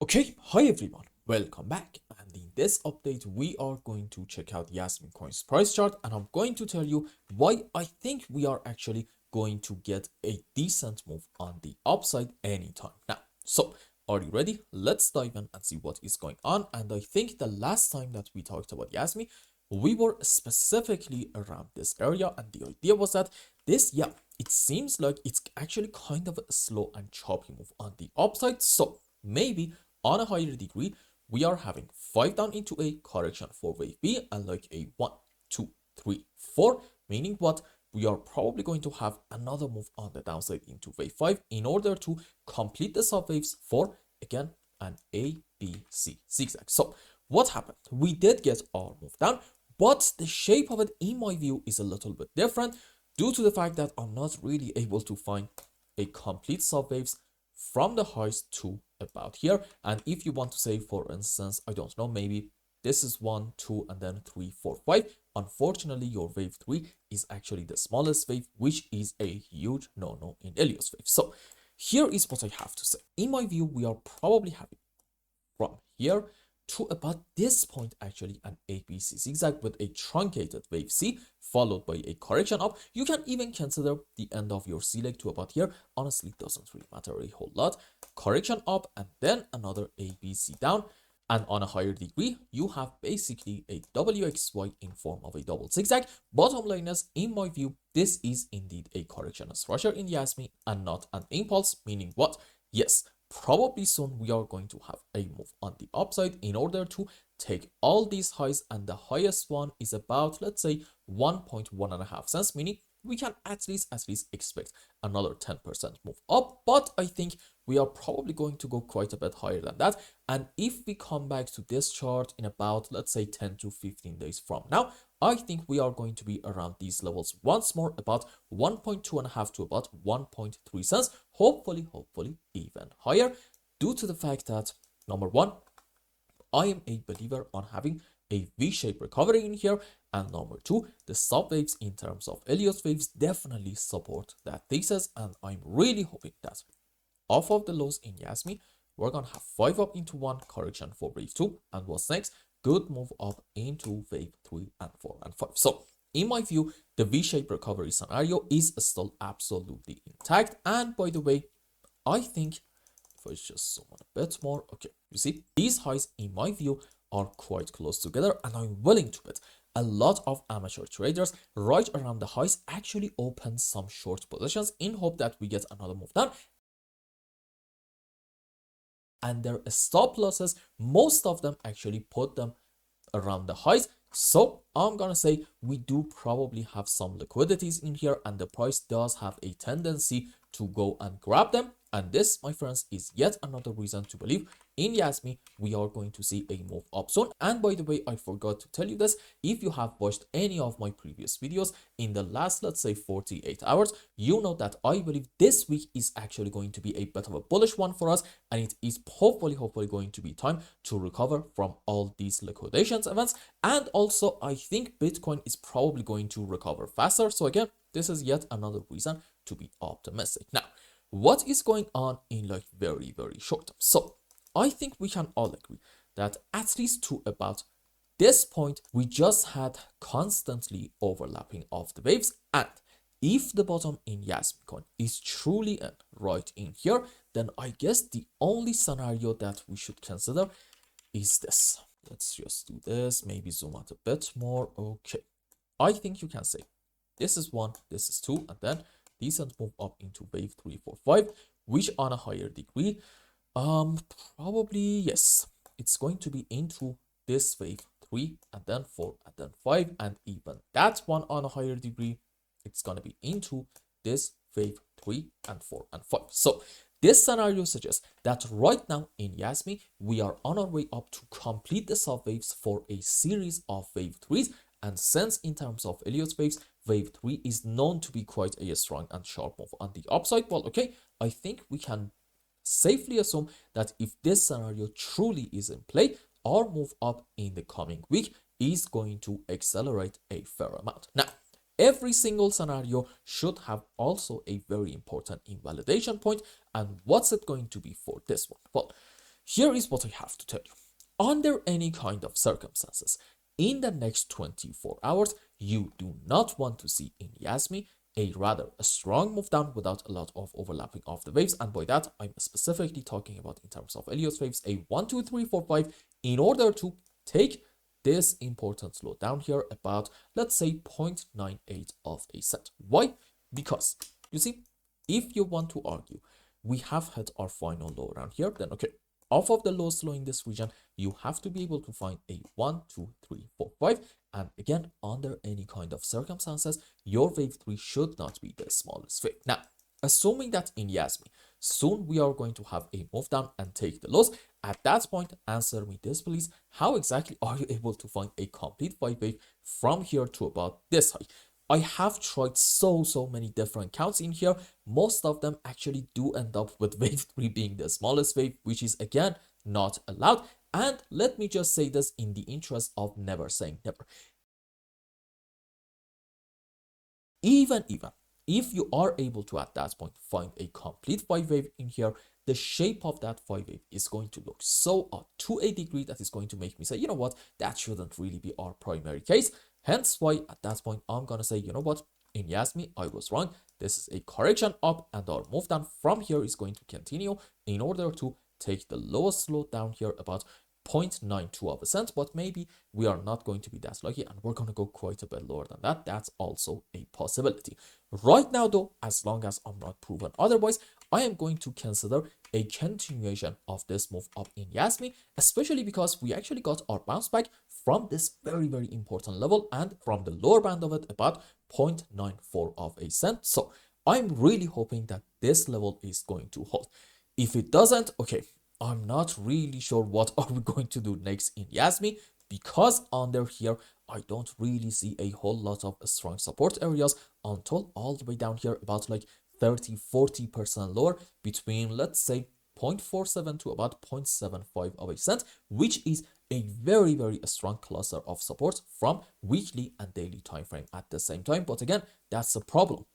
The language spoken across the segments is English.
Okay, hi everyone, welcome back. And in this update, we are going to check out JASMY Coin's price chart, and I'm going to tell you why I think we are actually going to get a decent move on the upside anytime now. So, are you ready? Let's dive in and see what is going on. And I think the last time that we talked about JASMY, we were specifically around this area, and the idea was that it seems like it's actually kind of a slow and choppy move on the upside. So maybe on a higher degree, we are having 5 down into a correction for wave B and like a 1, 2, 3, 4, meaning what? We are probably going to have another move on the downside into wave 5 in order to complete the subwaves for, again, an A, B, C zigzag. So what happened? We did get our move down, but the shape of it, in my view, is a little bit different due to the fact that I'm not really able to find a complete subwaves from the highs to about here. And if you want to say, for instance, I don't know, maybe this is 1, 2, and then 3, 4, 5. Unfortunately, your wave 3 is actually the smallest wave, which is a huge no-no in Elliott's wave. So here is what I have to say. In my view, we are probably having from here to about this point actually an ABC zigzag with a truncated wave C followed by a correction up. You can even consider the end of your C leg to about here. Honestly, doesn't really matter a whole lot. Correction up and then another ABC down. And on a higher degree, you have basically a WXY in form of a double zigzag. Bottom line is, in my view, this is indeed a correction structure in JASMY and not an impulse, meaning what? Yes, probably soon we are going to have a move on the upside in order to take all these highs, and the highest one is about, let's say, 1.1 cents, meaning we can at least expect another 10% move up. But I think we are probably going to go quite a bit higher than that. And if we come back to this chart in about, let's say, 10 to 15 days from now, I think we are going to be around these levels once more, about 1.25 to about 1.3 cents, hopefully even higher, due to the fact that, number one, I am a believer on having a V-shaped recovery in here, and number two, the subwaves in terms of Elliott waves definitely support that thesis, and I'm really hoping that off of the lows in JASMY, we're gonna have 5 up into 1 correction for wave 2, and what's next? Good move up into wave 3 and 4 and 5. So in my view, the V-shaped recovery scenario is still absolutely intact. And by the way, I think if I just zoom on a bit more, okay, you see these highs in my view are quite close together, and I'm willing to bet a lot of amateur traders right around the highs actually open some short positions in hope that we get another move down. And their stop losses, most of them actually put them around the highs. So I'm gonna say we do probably have some liquidities in here, and the price does have a tendency to go and grab them. And this, my friends, is yet another reason to believe in JASMY we are going to see a move up soon. And by the way, I forgot to tell you this, if you have watched any of my previous videos in the last, let's say, 48 hours, you know that I believe this week is actually going to be a bit of a bullish one for us, and it is hopefully going to be time to recover from all these liquidations events. And also, I think Bitcoin is probably going to recover faster. So again, this is yet another reason to be optimistic. Now, what is going on in like very short term? So I think we can all agree that at least to about this point, we just had constantly overlapping of the waves. And if the bottom in JASMY Coin is truly in right in here, then I guess the only scenario that we should consider is this. Let's just do this, maybe zoom out a bit more. Okay, I think you can say this is 1, this is 2, and then decent move up into wave 3, 4, 5, which on a higher degree, probably yes, it's going to be into this wave 3 and then 4 and then 5, and even that one on a higher degree, it's gonna be into this wave 3 and 4 and 5. So this scenario suggests that right now in JASMY, we are on our way up to complete the subwaves for a series of wave 3s. And since in terms of Elliott waves, wave 3 is known to be quite a strong and sharp move on the upside, well, okay, I think we can safely assume that if this scenario truly is in play, our move up in the coming week is going to accelerate a fair amount. Now, every single scenario should have also a very important invalidation point. And what's it going to be for this one? Well, here is what I have to tell you. Under any kind of circumstances, in the next 24 hours, you do not want to see in JASMY a strong move down without a lot of overlapping of the waves. And by that, I'm specifically talking about in terms of Elliott waves, a 1, 2, 3, 4, 5, in order to take this important low down here about, let's say, 0.98 of a cent. Why? Because, you see, if you want to argue, we have hit our final low around here, then okay, off of the lowest low in this region, you have to be able to find a 1, 2, 3, 4, 5. And again, under any kind of circumstances, your wave 3 should not be the smallest wave. Now, assuming that in JASMY, soon we are going to have a move down and take the lows, at that point, answer me this please, how exactly are you able to find a complete 5 wave from here to about this high? I have tried so many different counts in here. Most of them actually do end up with wave 3 being the smallest wave, which is again not allowed. And let me just say this in the interest of never saying never. Even if you are able to at that point find a complete 5 wave in here, the shape of that 5 wave is going to look so odd to a degree that is going to make me say, you know what, that shouldn't really be our primary case. Hence why at that point I'm gonna say, you know what, in JASMY I was wrong. This is a correction up and our move down from here is going to continue in order to take the lowest low down here about 0.92 of a cent, but maybe we are not going to be that lucky and we're going to go quite a bit lower than that. That's also a possibility. Right now though, as long as I'm not proven otherwise, I am going to consider a continuation of this move up in JASMY, especially because we actually got our bounce back from this very important level and from the lower band of it about 0.94 of a cent. So I'm really hoping that this level is going to hold. If it doesn't, okay, I'm not really sure what are we going to do next in JASMY, because under here I don't really see a whole lot of strong support areas until all the way down here about like 30-40% lower between, let's say, 0.47 to about 0.75 of a cent, which is a very strong cluster of support from weekly and daily time frame at the same time. But again, that's a problem.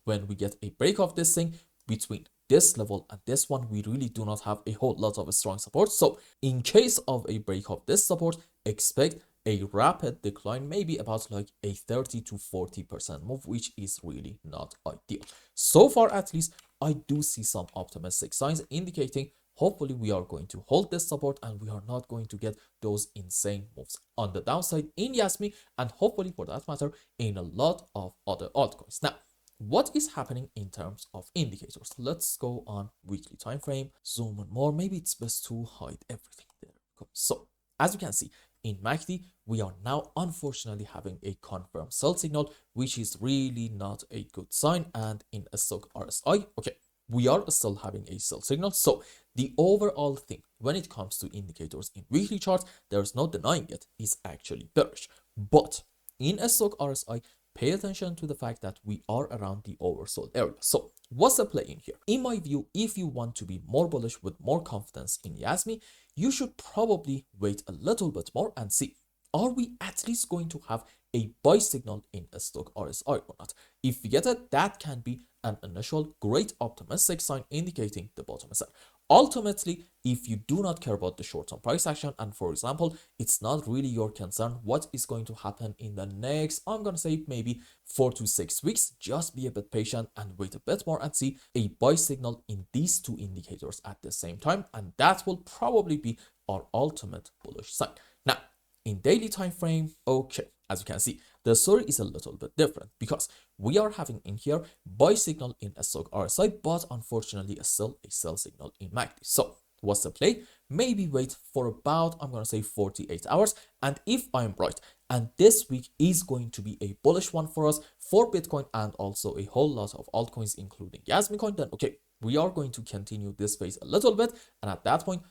When we get a break of this thing between this level and this one, we really do not have a whole lot of strong support. So in case of a break of this support, expect a rapid decline, maybe about like a 30-40% move, which is really not ideal. So far, at least, I do see some optimistic signs indicating hopefully we are going to hold this support and we are not going to get those insane moves on the downside in JASMY, and hopefully for that matter in a lot of other altcoins. Now, what is happening in terms of indicators? Let's go on weekly time frame, zoom in more. Maybe it's best to hide everything there. So as you can see, in MACD, we are now unfortunately having a confirmed sell signal, which is really not a good sign. And in a stock RSI, okay, we are still having a sell signal. So the overall thing when it comes to indicators in weekly charts, there's no denying it, is actually bearish. But in a stock RSI, pay attention to the fact that we are around the oversold area. So what's the play in here? In my view, if you want to be more bullish with more confidence in JASMY, you should probably wait a little bit more and see, are we at least going to have a buy signal in a stock RSI or not? If we get it, that can be an initial great optimistic sign indicating the bottom is set. Ultimately, if you do not care about the short-term price action, and for example, it's not really your concern what is going to happen in the next, I'm going to say maybe 4 to 6 weeks, just be a bit patient and wait a bit more and see a buy signal in these two indicators at the same time, and that will probably be our ultimate bullish sign. Now, in daily time frame, okay, as you can see, the story is a little bit different because we are having in here buy signal in a stock RSI, but unfortunately still a sell signal in MACD. So what's the play? Maybe wait for about, I'm going to say 48 hours. And if I'm right, and this week is going to be a bullish one for us for Bitcoin and also a whole lot of altcoins, including JASMY Coin, then okay, we are going to continue this phase a little bit. And at that point,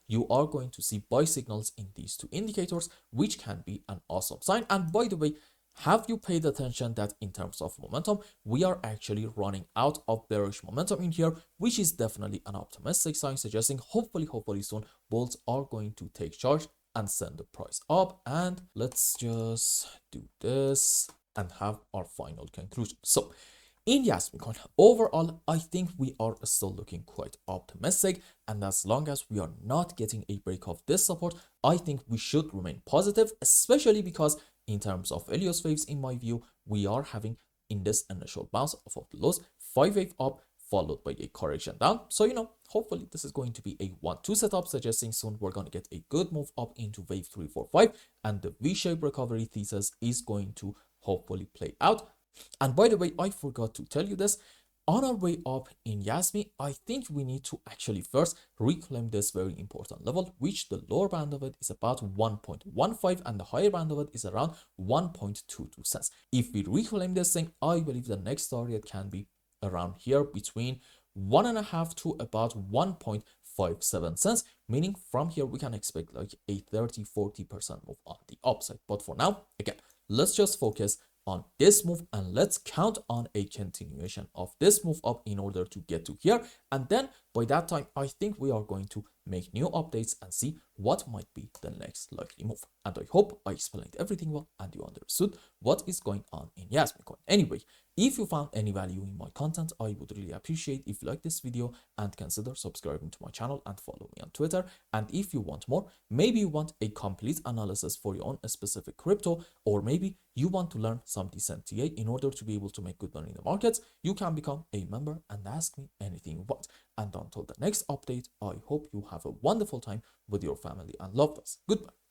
you are going to see buy signals in these two indicators, which can be an awesome sign. And by the way, have you paid attention that in terms of momentum, we are actually running out of bearish momentum in here, which is definitely an optimistic sign suggesting hopefully soon bulls are going to take charge and send the price up. And let's just do this and have our final conclusion. So In JASMY Coin, overall, I think we are still looking quite optimistic, and as long as we are not getting a break of this support, I think we should remain positive, especially because in terms of Elliott waves, in my view, we are having in this initial bounce of the lows, 5 wave up, followed by a correction down. So, hopefully this is going to be a 1-2 setup, suggesting soon we're going to get a good move up into wave 3, 4, 5, and the V-shaped recovery thesis is going to hopefully play out. And by the way, I forgot to tell you this. On our way up in JASMY, I think we need to actually first reclaim this very important level, which the lower band of it is about 1.15 and the higher band of it is around 1.22 cents. If we reclaim this thing, I believe the next target can be around here between 1.5 to about 1.57 cents, meaning from here we can expect like a 30-40% move on the upside. But for now, again, let's just focus on this move and let's count on a continuation of this move up in order to get to here. And then by that time, I think we are going to make new updates and see what might be the next likely move. And I hope I explained everything well and you understood what is going on in JASMY Coin. Anyway, if you found any value in my content, I would really appreciate if you like this video and consider subscribing to my channel and follow me on Twitter. And if you want more, maybe you want a complete analysis for your own specific crypto, or maybe you want to learn some decent TA in order to be able to make good money in the markets, you can become a member and ask me anything you want. And until the next update, I hope you have a wonderful time with your family and loved ones. Goodbye.